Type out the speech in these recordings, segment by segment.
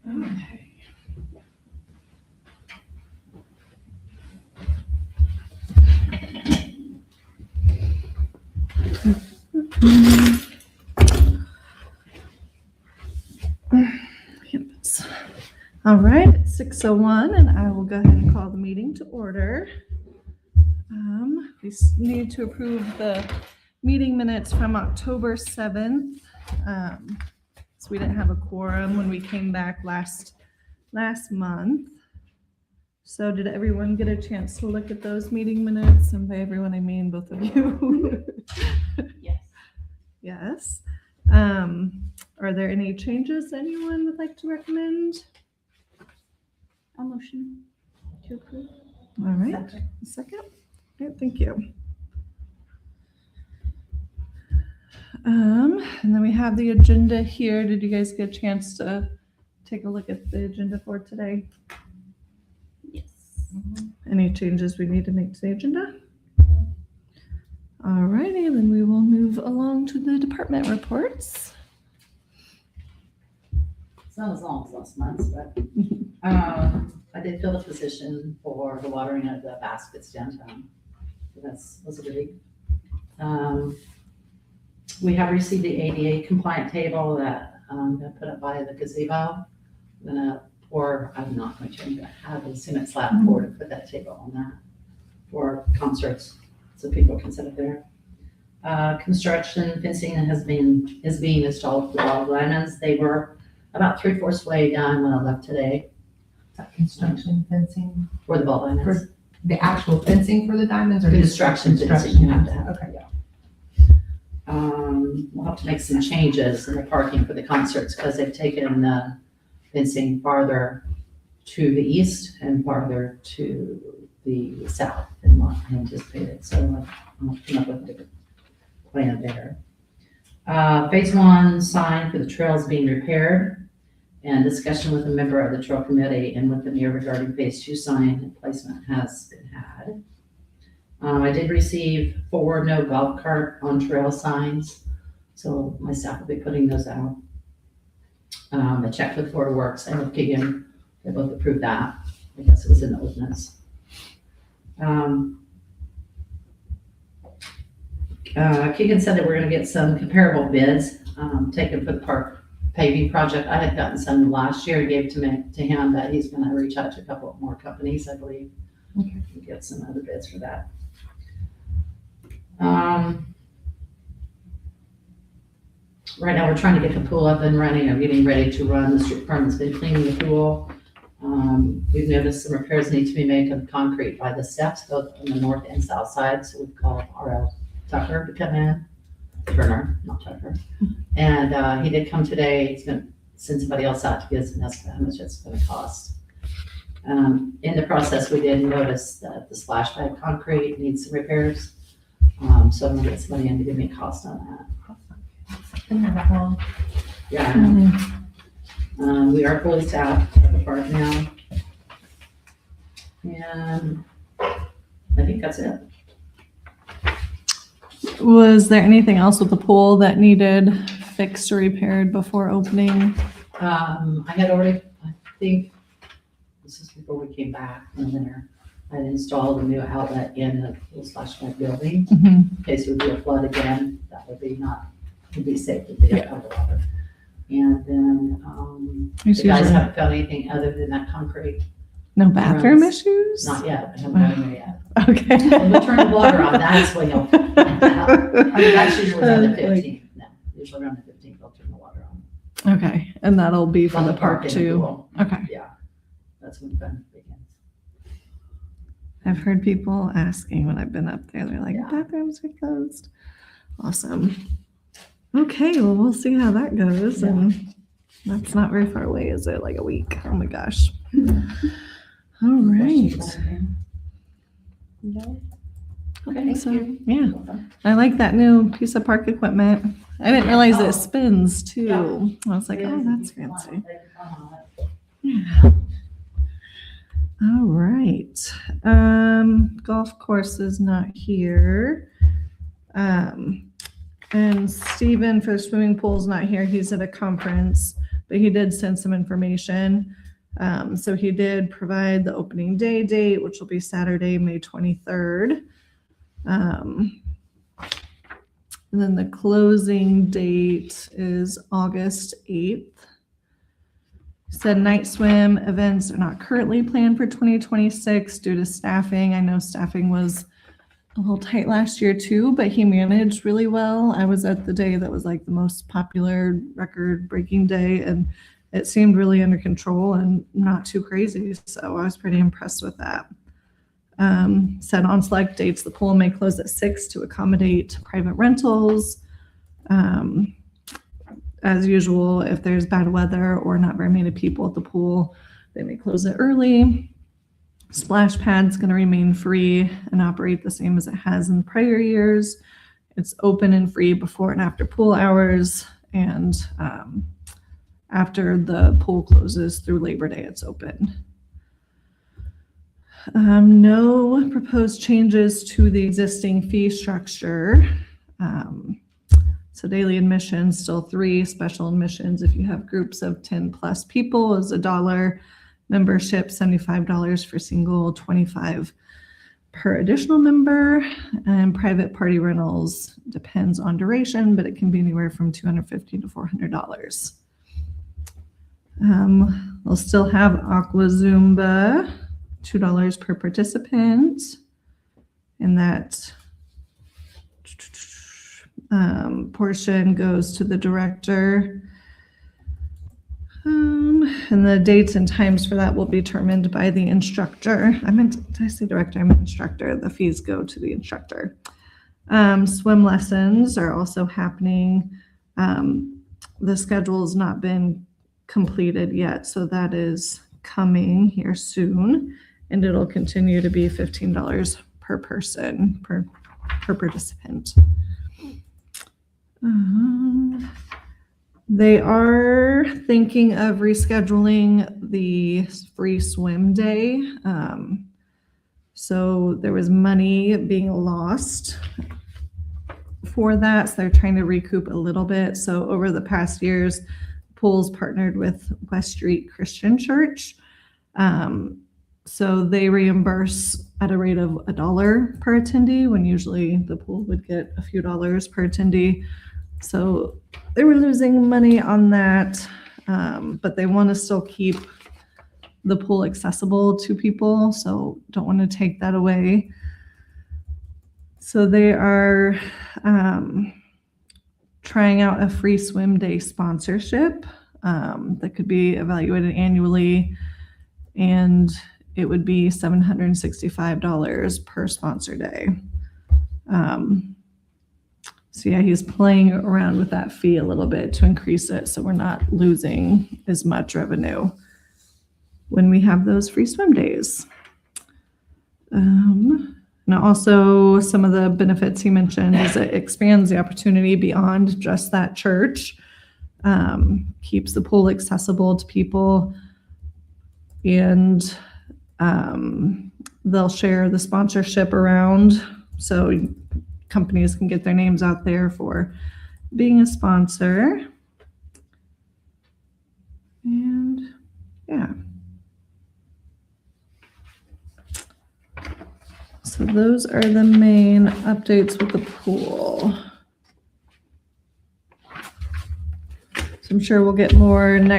Okay. Campus. All right, it's 6:01, and I will go ahead and call the meeting to order. We need to approve the meeting minutes from October 7th. So we didn't have a quorum when we came back last month. So did everyone get a chance to look at those meeting minutes? And by everyone, I mean both of you. Yes. Yes. Are there any changes anyone would like to recommend? I'll motion to approve. All right, a second. All right, thank you. And then we have the agenda here. Did you guys get a chance to take a look at the agenda for today? Yes. Any changes we need to make to the agenda? All righty, then we will move along to the department reports. It's not as long as last month's, but I did fill the position for the watering of the baskets downtown. So was a goodie. We have received the ADA compliant table that got put up by the gazebo. I'm not going to have a cement slab pour to put that table on that for concerts, so people can sit up there. Construction fencing is being installed for the Ball Diamonds. They were about 3/4 way done when I left today Construction fencing, for the Ball Diamonds. the actual fencing for the diamonds or The just construction fencing you have to have. Okay. We'll have to make some changes in the parking for the concerts because they've taken the fencing farther to the east and farther to the south than what I anticipated. So I'll come up with a different plan there. Phase 1 sign for the trails being repaired and discussion with a member of the trail committee and with the mayor regarding phase 2 sign placement has been had. I did receive 4 no golf cart on trail signs, so my staff will be putting those out. I checked with Florida Works and with Keegan, they both approved that. I guess it was in the ordinance. Keegan said that we're gonna get some comparable bids taken for the park paving project. I had gotten some last year, gave to him, that he's gonna reach out to a couple more companies, I believe. Okay. And get some other bids for that. Right now, we're trying to get the pool up and running. I'm getting ready to run. The street department's been cleaning the pool. We've noticed some repairs need to be made to the concrete by the steps, both on the north and south side. So we've called R.L. Tucker to come in. Turner, not Tucker. And he did come today. He's going to send somebody else out to get us an estimate how much it's going to cost. In the process, we did notice that the splash pad concrete needs some repairs. So I'm gonna get somebody in to give me a cost on that. Been there that long. Yeah, we are fully staffed at the park now. And I think that's it. Was there anything else with the pool that needed fixed or repaired before opening? I had already, I think, this is before we came back in the winter, I had installed a new outlet in the little splash pad building. In case there would be a flood again, that would be would be safe to be up underwater. And then, the guys haven't found anything other than that concrete. No bathroom Rooms. issues? Not yet, I haven't got in there yet. Okay. When we turn the water on, that's when you'll find out. I mean, that's usually around the 15th, no, usually around the 15th, they'll turn the water on. Okay, and that'll be for On the park and the too? pool. Okay. Yeah, that's when fun begins. I've heard people asking when I've been up there, they're like, Yeah. bathrooms are closed. Awesome. Okay, well, we'll see how that goes. Yeah. And that's not very far away, is it? Like a week? Oh my gosh. All right. Questions about anything? No. Okay, Thank so, you. yeah, I like that new piece of park equipment. I didn't realize it spins too. Yeah. I was like, Yeah, oh, that's you can fancy. on Yeah. All right. Golf course is not here. And Stephen for the swimming pool is not here. He's at a conference, but he did send some information. So he did provide the opening day date, which will be Saturday, May 23rd. And then the closing date is August 8th. Said night swim events are not currently planned for 2026 due to staffing. I know staffing was a little tight last year too, but he managed really well. I was at the day that was like the most popular record-breaking day, and it seemed really under control and not too crazy. So I was pretty impressed with that. Said on select dates, the pool may close at 6 to accommodate private rentals. As usual, if there's bad weather or not very many people at the pool, they may close it early. Splash pad's going to remain free and operate the same as it has in prior years. It's open and free before and after pool hours, and after the pool closes through Labor Day, it's open. No proposed changes to the existing fee structure. So daily admissions, still $3. Special admissions, if you have groups of 10 plus people, is $1. Membership, $75 for single, $25 per additional member. And private party rentals depends on duration, but it can be anywhere from $250 to $400. We'll still have Aqua Zumba, $2 per participant. And that portion goes to the director. And the dates and times for that will be determined by the instructor. Did I say director? I meant instructor. The fees go to the instructor. Swim lessons are also happening. The schedule has not been completed yet, so that is coming here soon. And it'll continue to be $15 per person, per participant. They are thinking of rescheduling the free swim day. So there was money being lost for that. So they're trying to recoup a little bit. So over the past years, Pools partnered with West Street Christian Church. So they reimburse at a rate of $1 per attendee, when usually the pool would get a few dollars per attendee. So they were losing money on that, but they want to still keep the pool accessible to people, so don't want to take that away. So they are trying out a free swim day sponsorship that could be evaluated annually, and it would be $765 per sponsor day. So yeah, he's playing around with that fee a little bit to increase it so we're not losing as much revenue when we have those free swim days. And also some of the benefits he mentioned is it expands the opportunity beyond just that church, keeps the pool accessible to people, and they'll share the sponsorship around so companies can get their names out there for being a sponsor. And yeah. So those are the main updates with the pool. So I'm sure we'll get more on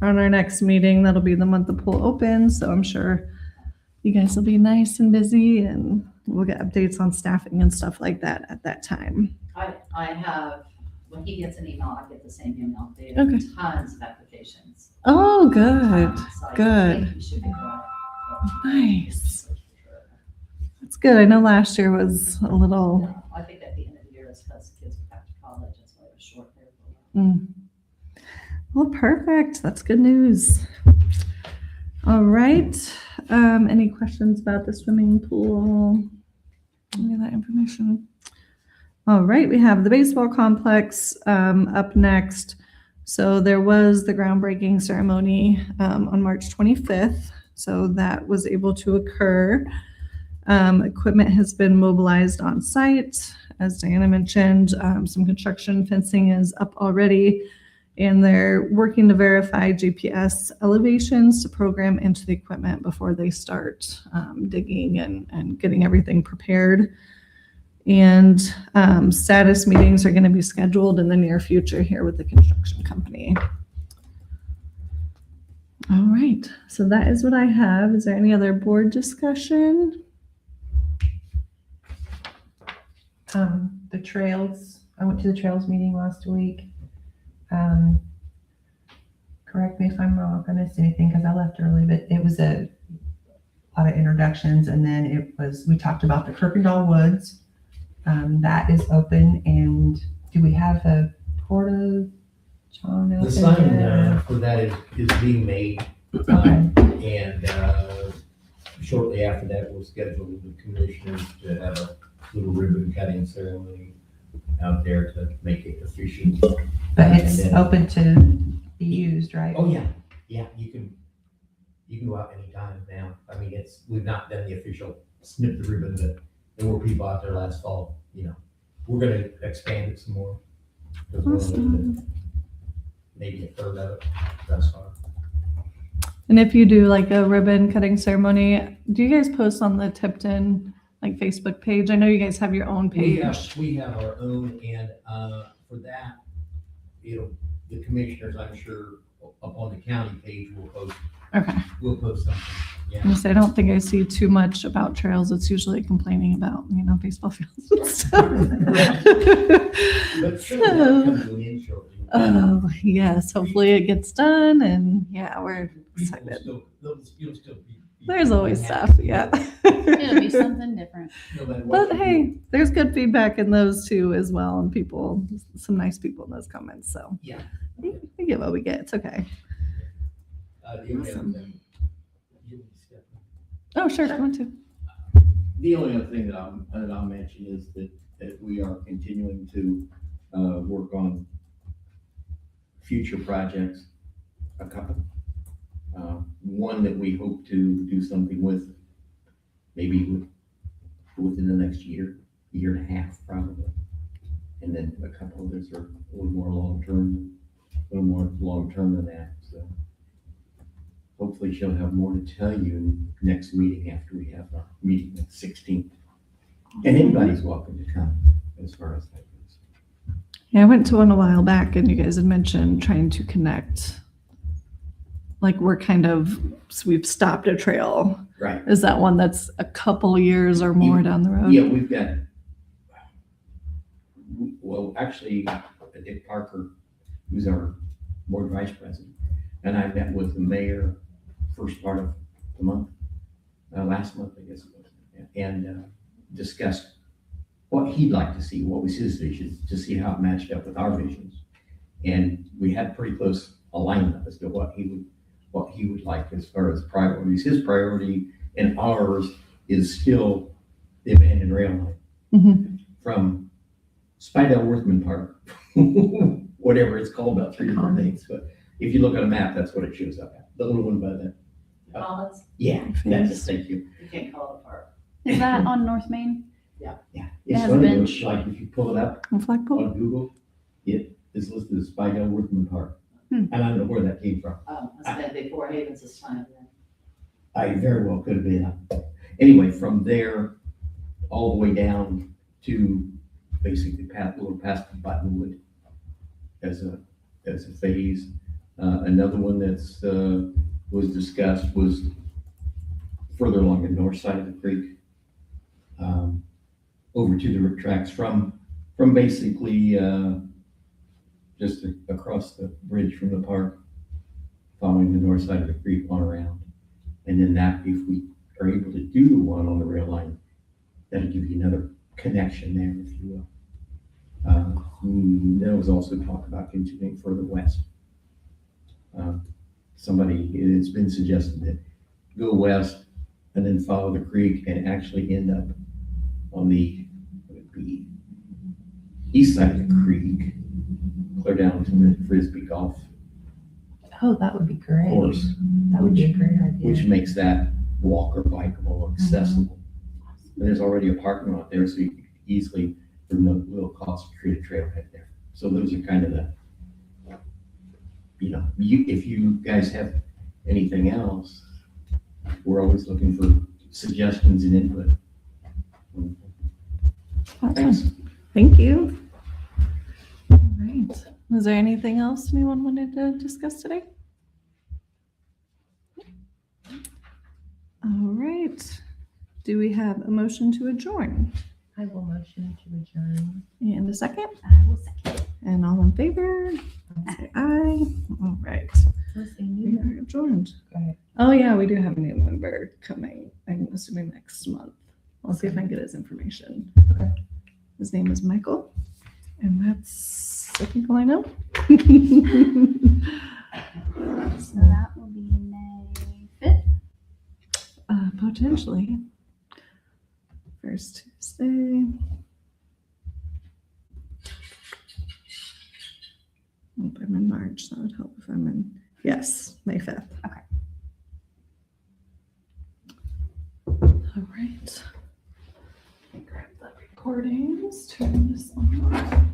our next meeting. That'll be the month the pool opens. So I'm sure you guys will be nice and busy, and we'll get updates on staffing and stuff like that at that time. I have, when he gets an email, I get the same email. They have Okay. tons of applications. Oh, good. So I Good. think we should be good. Nice. That's good. I know last year was a little. No, I think at the end of the year, it's because kids go back to college, that's why it was short there for a while. Well, perfect. That's good news. All right. Any questions about the swimming pool? Any of that information? All right. We have the baseball complex up next. So there was the groundbreaking ceremony on March 25th. So that was able to occur. Equipment has been mobilized on site. as Diana mentioned, some construction fencing is up already, and they're working to verify GPS elevations to program into the equipment before they start digging and getting everything prepared. And status meetings are going to be scheduled in the near future here with the construction company. All right, so that is what I have. Is there any other board discussion? The trails, I went to the trails meeting last week. Correct me if I'm wrong, if I missed anything, because I left early, but it was a lot of introductions, and then we talked about the Kirkendall Woods. That is open, and do we have a porta john The open sign yet? for that is being made, Okay. and shortly after that, we'll schedule the commissioners to have a little ribbon cutting ceremony out there to make it official. But it's And then- open to be used, right? Oh, yeah, you can go out anytime now. I mean, we've not done the official snip the ribbon, but there were people out there last fall, We're gonna expand it some more. 'Cause we're looking at maybe a third of it thus far. And if you do like a ribbon cutting ceremony, do you guys post on the Tipton like Facebook page? I know you guys have your own We page. have our own, and for that, the commissioners, I'm sure, up on the county page Okay. will post something, yeah. I'm gonna say, I don't think I see too much about trails. It's usually complaining about, baseball fields and stuff. But sure, that'll come to an end shortly. Oh, yes, hopefully it gets done, and yeah, we're People excited. you'll still be. There's always happy. stuff, yeah. It'll be something different. No matter what But you hey, do. there's good feedback in those too as well, and some nice people in those comments, so. Yeah. We get what we get, it's okay. The only other Awesome. thing. You can step in. Oh, sure, I want to. The only other thing that I'll mention is that we are continuing to work on future projects, a couple. One that we hope to do something with, maybe within the next year and a half probably. And then a couple others are a little more long-term than that, so. Hopefully she'll have more to tell you next meeting after we have our meeting on the 16th. And anybody's welcome to come as far as that goes. Yeah, I went to one a while back and you guys had mentioned trying to connect. Like we've stopped a trail. Right. Is that one that's a couple years or more down the road? Yeah, we've got, well, actually, Dick Parker, who's our board vice president, and I met with the mayor first part of the month, last month, I guess it was, and discussed what he'd like to see, what was his vision, to see how it matched up with our visions. And we had pretty close alignment as to what he would like as far as priorities. His priority and ours is still the abandoned rail line Mhm. from Spidell Worthman Park, whatever it's called, about 3 different things. But if you look at a map, that's what it shows up at. The little one by the, Olives, yeah, that's it, thank you. you can't call it a park. Is that on North Main? Yeah, It it's has funny, bench. like if you pull it up On Flagpole? on Google, it is listed as Spidell Worthman Park. Hmm. And I don't know where that came from. Must have been before Havens' time then. I very well could have been. Anyway, from there, all the way down to basically a little past Buttonwood as a phase. Another one that's was discussed was further along the north side of the creek, over to the tracks from basically just across the bridge from the park, following the north side of the creek on around. And then that, if we are able to do the one on the rail line, that'll give you another connection there, if you will. There was also talk about continuing further west. It's been suggested that go west and then follow the creek and actually end up on the east side of the creek, clear down to the Frisbee golf Oh, that would be great. course, That would be a great idea. which makes that walker bikeable, accessible. And there's already a parking lot there, so you can easily for no little cost to create a trailhead there. So those are kind of the, if you guys have anything else, we're always looking for suggestions and input. Thanks. Thank you. All right. Was there anything else anyone wanted to discuss today? All right. Do we have a motion to adjourn? I will motion to adjourn. And a second? I will second. And all in favor? Say aye. All right. Let's see, We new- are adjourned. Go ahead. Oh, yeah, we do have a new member coming, I'm assuming next month. I'll see if I can get his information. Okay. His name is Michael, and that's, I think, all I know. So that will be May 5th. Potentially. First Tuesday. Hope I'm in March. That would help if I'm in, yes, May 5th. Okay. All right. Let me grab the recordings, turn this on.